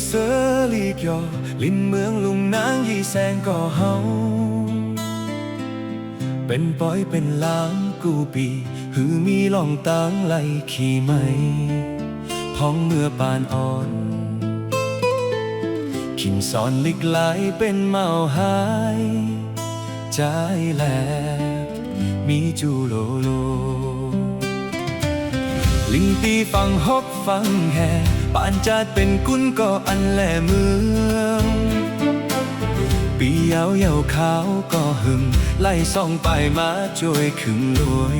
เสือลีกยอลินเมืองลุงนางยี่แสงก่อเฮาเป็นปอยเป็นล้างกูปีหือมีล่องตางไหลขี่ไหมพ้องเมื่อปานอ่อนขินสอนลิกไหลเป็นเมาหายใจแหลมีจูโลโลลิงตีฟังฮบฟังแห่ป่านจัดเป็นกุนก็อันแหล่เมืองปียาวเยาวขาวก็หึงไล่ส่องไปมาช่วยขึงรวย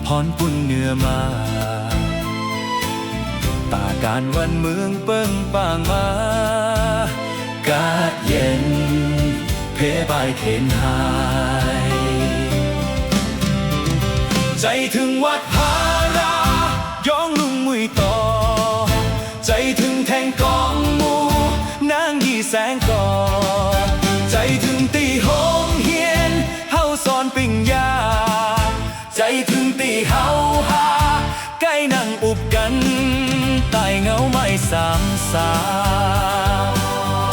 พรปุ่นเนื้อมาตาการวันเมืองเปิ้งป่างมากาดเย็นเพบายเทนหายใจถึงวัดพารายองลุงมุยต่อใจถึงแทงกองมูนางยี่แสงก่อใจถึงตีโฮงเฮียนเฮาสอนปิ่งยาใจถึงตีเฮาหาใกล้นั่งอุบกันใต้เงาไม้สามสา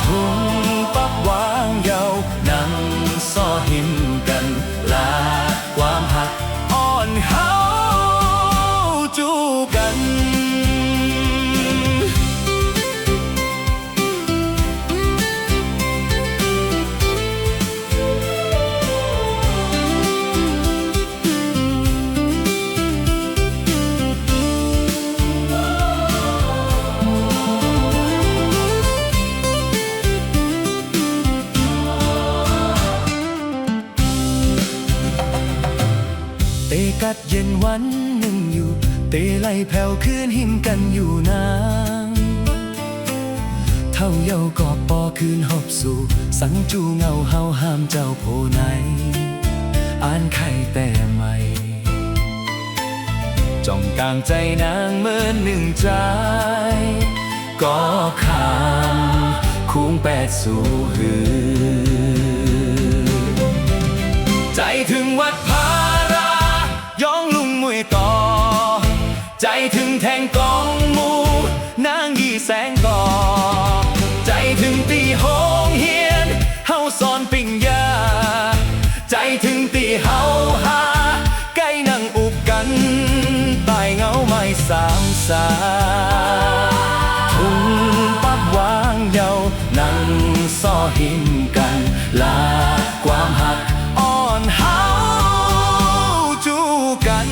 ทุ่งปักวางเยานั่งซ้อหิมกันลาความหักอ่อนเฮาจูกันเตกัดเย็นวันหนึ่งอยู่เตไล่แผ่วคืนหิมกันอยู่นางเท่าเยาก็ปอคืนหอบสู่สังจูเงาเฮาห้ามเจ้าโพไหนอ่านไข่แต่ไม่จ้องกลางใจนางเมื่อหนึ่งใจก็คำคุ้งแปดสู่หือใจถึงวัดพายองลุงมุยต่อใจถึงแทงกองมูนางยี่แสงก่อใจถึงตีโฮงเฮียนเฮาสอนปิ่งยาใจถึงตีเฮาหาใกล้นั่งอุบกันใต้เงาไม้สามสาทุ่งปักวางเยานั่งซ้อหิมกันลาความหักอ่อนเฮาจูกัน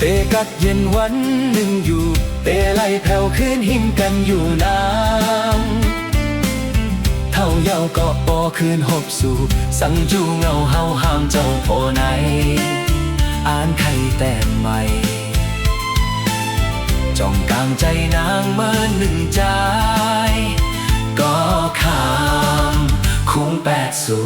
เตกัดเย็นวันหนึ่งอยู่เตไล่แผ่วคืนหิมกันอยู่น้ำเท่าเยาก็ปอคืนหบสู่สังจูเงาเฮาห้ามเจ้าโพไหนอ่านไข่แต่ใหม่จ้องกลางใจนางเมื่อหนึ่งใจก็คำคุ้งแปดสู่